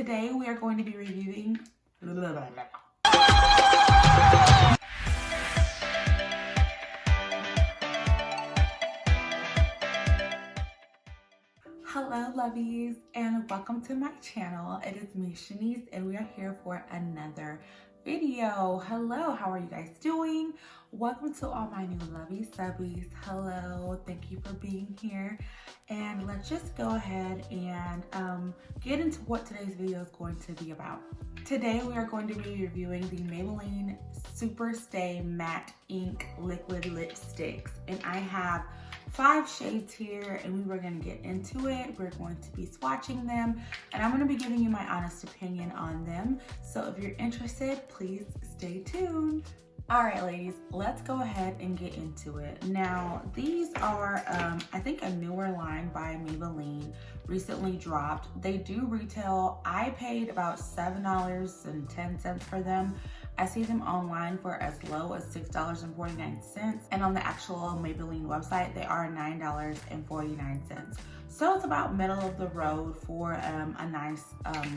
Today we are going to be reviewing Hello Lovies and welcome to my channel. It is me, Shanice, and we are here for another video. Hello, how are you guys doing? Welcome to all my new Lovey subbies. Hello, thank you for being here. And let's just go ahead and get into what today's video is going to be about. Today we are going to be reviewing the Maybelline Super Stay Matte Ink Liquid Lipsticks. And I have 5 shades here and we were going to get into it. We're going to be swatching them and I'm going to be giving you my honest opinion on them. So if you're interested, please stay tuned. All right, ladies, let's go ahead and get into it. Now, these are, I think a newer line by Maybelline, recently dropped. They do retail, I paid about $7.10 for them. I see them online for as low as $6.49. And on the actual Maybelline website, they are $9.49. So it's about middle of the road for a nice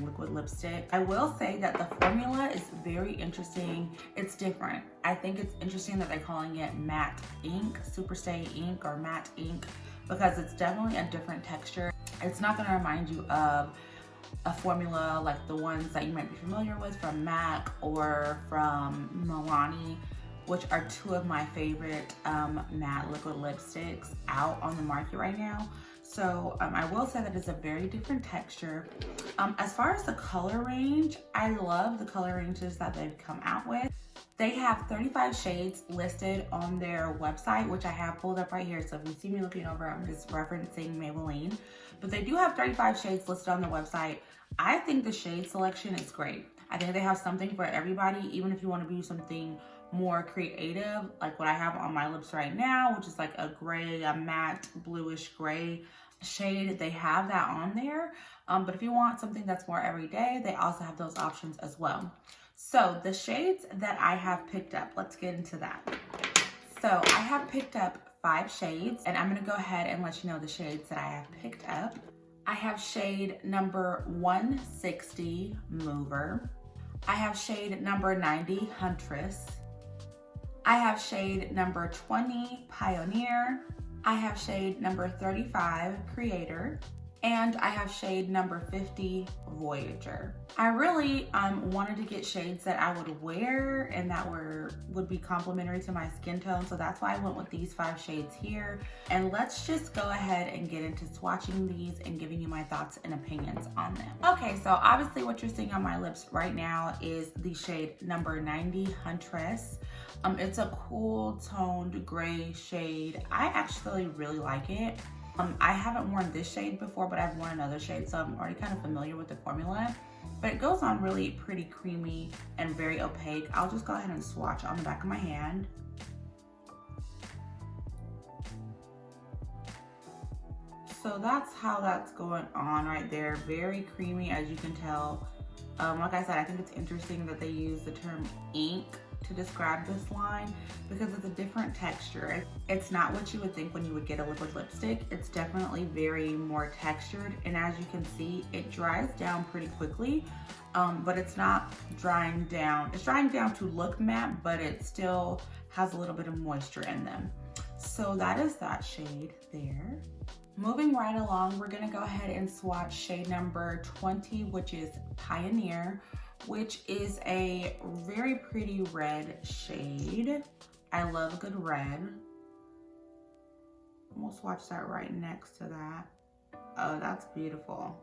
liquid lipstick. I will say that the formula is very interesting. It's different. I think it's interesting that they're calling it matte ink, super stay ink or matte ink, because it's definitely a different texture. It's not gonna remind you of a formula like the ones that you might be familiar with from MAC or from Milani, which are 2 of my favorite matte liquid lipsticks out on the market right now. So I will say that it's a very different texture. As far as the color range, I love the color ranges that they've come out with. They have 35 shades listed on their website, which I have pulled up right here. So if you see me looking over, I'm just referencing Maybelline. But they do have 35 shades listed on the website. I think the shade selection is great. I think they have something for everybody, even if you want to do something more creative, like what I have on my lips right now, which is like a gray, a matte bluish gray shade. They have that on there. But if you want something that's more everyday, they also have those options as well. So the shades that I have picked up, let's get into that. So I have picked up 5 shades and I'm gonna go ahead and let you know the shades that I have picked up. I have shade number 160, Mover. I have shade number 90, Huntress. I have shade number 20, Pioneer. I have shade number 35, Creator. And I have shade number 50, Voyager. I really wanted to get shades that I would wear and that would be complementary to my skin tone. So that's why I went with these 5 shades here. And let's just go ahead and get into swatching these and giving you my thoughts and opinions on them. Okay, so obviously what you're seeing on my lips right now is the shade number 90, Huntress. It's a cool toned gray shade. I actually really like it. I haven't worn this shade before, but I've worn another shade, so I'm already kind of familiar with the formula. But it goes on really pretty creamy and very opaque. I'll just go ahead and swatch on the back of my hand. So that's how that's going on right there. Very creamy, as you can tell. Like I said, I think it's interesting that they use the term ink to describe this line because it's a different texture. It's not what you would think when you would get a liquid lipstick. It's definitely very more textured, and as you can see, it dries down pretty quickly, but it's not drying down. It's drying down to look matte, but it still has a little bit of moisture in them. So that is that shade there. Moving right along, we're gonna go ahead and swatch shade number 20, which is Pioneer, which is a very pretty red shade. I love a good red. We'll swatch that right next to that. Oh, that's beautiful.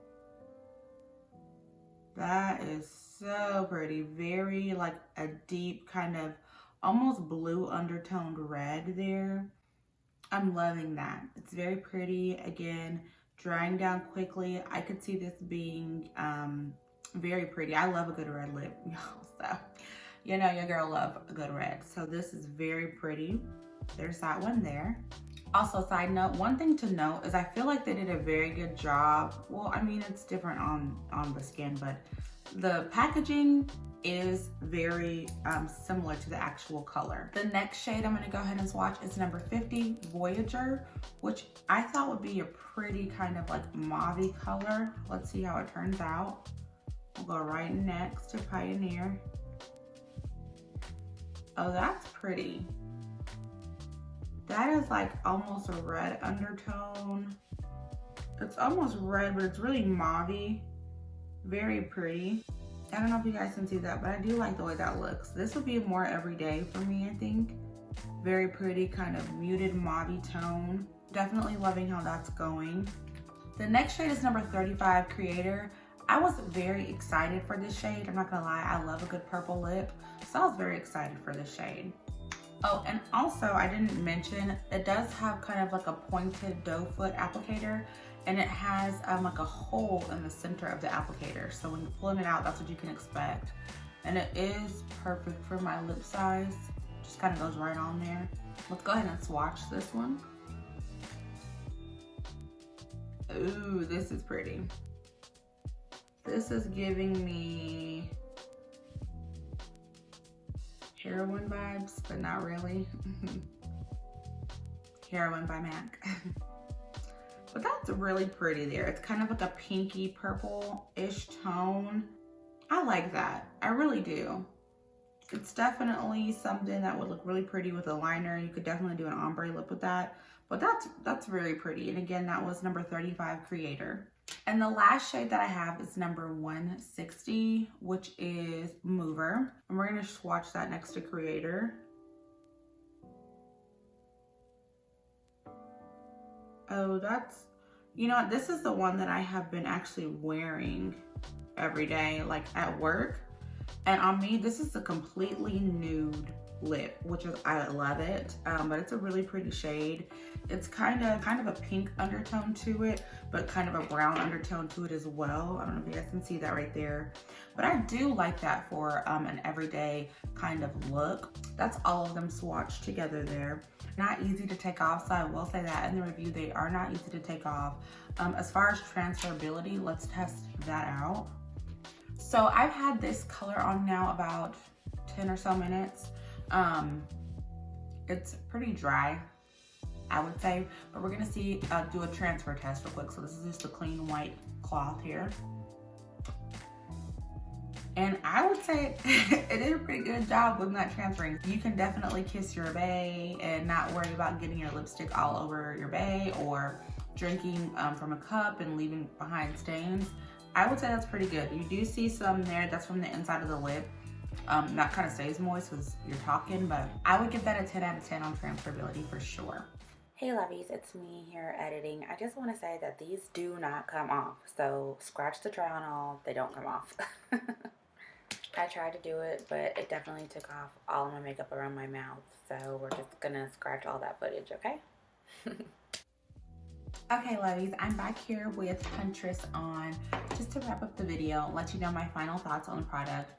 That is so pretty. Very like a deep kind of almost blue undertoned red there. I'm loving that. It's very pretty. Again, drying down quickly. I could see this being very pretty. I love a good red lip, so you know your girl love a good red. So this is very pretty. There's that one there. Also, side note, one thing to note is I feel like they did a very good job. Well, I mean, it's different on the skin, but the packaging is very similar to the actual color. The next shade I'm gonna go ahead and swatch is number 50, Voyager, which I thought would be a pretty kind of like mauve-y color. Let's see how it turns out. We'll go right next to Pioneer. Oh, that's pretty. That is like almost a red undertone. It's almost red, but it's really mauve-y. Very pretty. I don't know if you guys can see that, but I do like the way that looks. This would be more everyday for me, I think. Very pretty, kind of muted mauve tone. Definitely loving how that's going. The next shade is number 35, Creator. I was very excited for this shade. I'm not gonna lie, I love a good purple lip. So I was very excited for this shade. Oh, and also I didn't mention, it does have kind of like a pointed doe foot applicator, and it has like a hole in the center of the applicator. So when you're pulling it out, that's what you can expect. And it is perfect for my lip size. Just kind of goes right on there. Let's go ahead and swatch this one. Ooh, this is pretty. This is giving me Heroine vibes, but not really. Heroine by MAC. But that's really pretty there. It's kind of like a pinky purple-ish tone. I like that. I really do. It's definitely something that would look really pretty with a liner. You could definitely do an ombre lip with that. But that's really pretty. And again, that was number 35, Creator. And the last shade that I have is number 160, which is Mover. And we're gonna swatch that next to Creator. Oh, that's, you know what? This is the one that I have been actually wearing every day, like at work. And on me, this is a completely nude lip, which is, I love it. But it's a really pretty shade. It's kind of a pink undertone to it, but kind of a brown undertone to it as well. I don't know if you guys can see that right there. But I do like that for an everyday kind of look. That's all of them swatched together there. Not easy to take off, so I will say that in the review, they are not easy to take off. As far as transferability, let's test that out. So I've had this color on now about 10 or so minutes. It's pretty dry, I would say, but we're gonna do a transfer test real quick. So this is just a clean white cloth here. And I would say it did a pretty good job with not transferring. You can definitely kiss your bay and not worry about getting your lipstick all over your bay or drinking from a cup and leaving behind stains. I would say that's pretty good. You do see some there, that's from the inside of the lip. That kind of stays moist because you're talking, but I would give that a 10 out of 10 on transferability for sure. Hey Lovies, it's me here editing. I just want to say that these do not come off. So scratch the try on all, they don't come off. I tried to do it, but it definitely took off all of my makeup around my mouth. So we're just gonna scratch all that footage, okay? Okay, Lovies, I'm back here with Huntress on, just to wrap up the video, let you know my final thoughts on the product.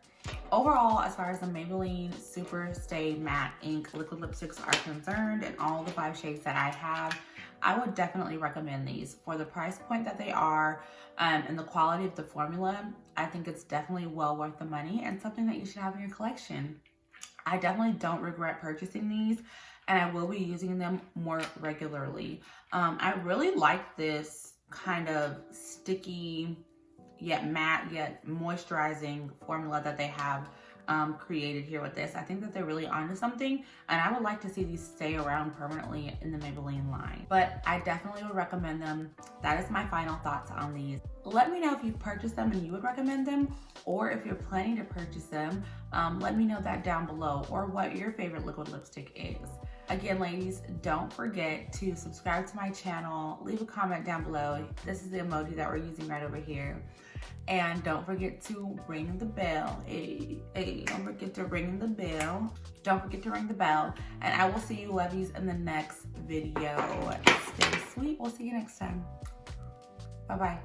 Overall, as far as the Maybelline Super Stay Matte Ink liquid lipsticks are concerned, and all the 5 shades that I have, I would definitely recommend these. For the price point that they are, and the quality of the formula, I think it's definitely well worth the money and something that you should have in your collection. I definitely don't regret purchasing these, and I will be using them more regularly. I really like this kind of sticky, yet matte, yet moisturizing formula that they have created here with this. I think that they're really onto something, and I would like to see these stay around permanently in the Maybelline line. But I definitely would recommend them. That is my final thoughts on these. Let me know if you've purchased them and you would recommend them, or if you're planning to purchase them, let me know that down below, or what your favorite liquid lipstick is. Again, ladies, don't forget to subscribe to my channel, leave a comment down below. This is the emoji that we're using right over here. And don't forget to ring the bell. Hey, don't forget to ring the bell. Don't forget to ring the bell. And I will see you, Lovies, in the next video. Stay sweet. We'll see you next time. Bye-bye.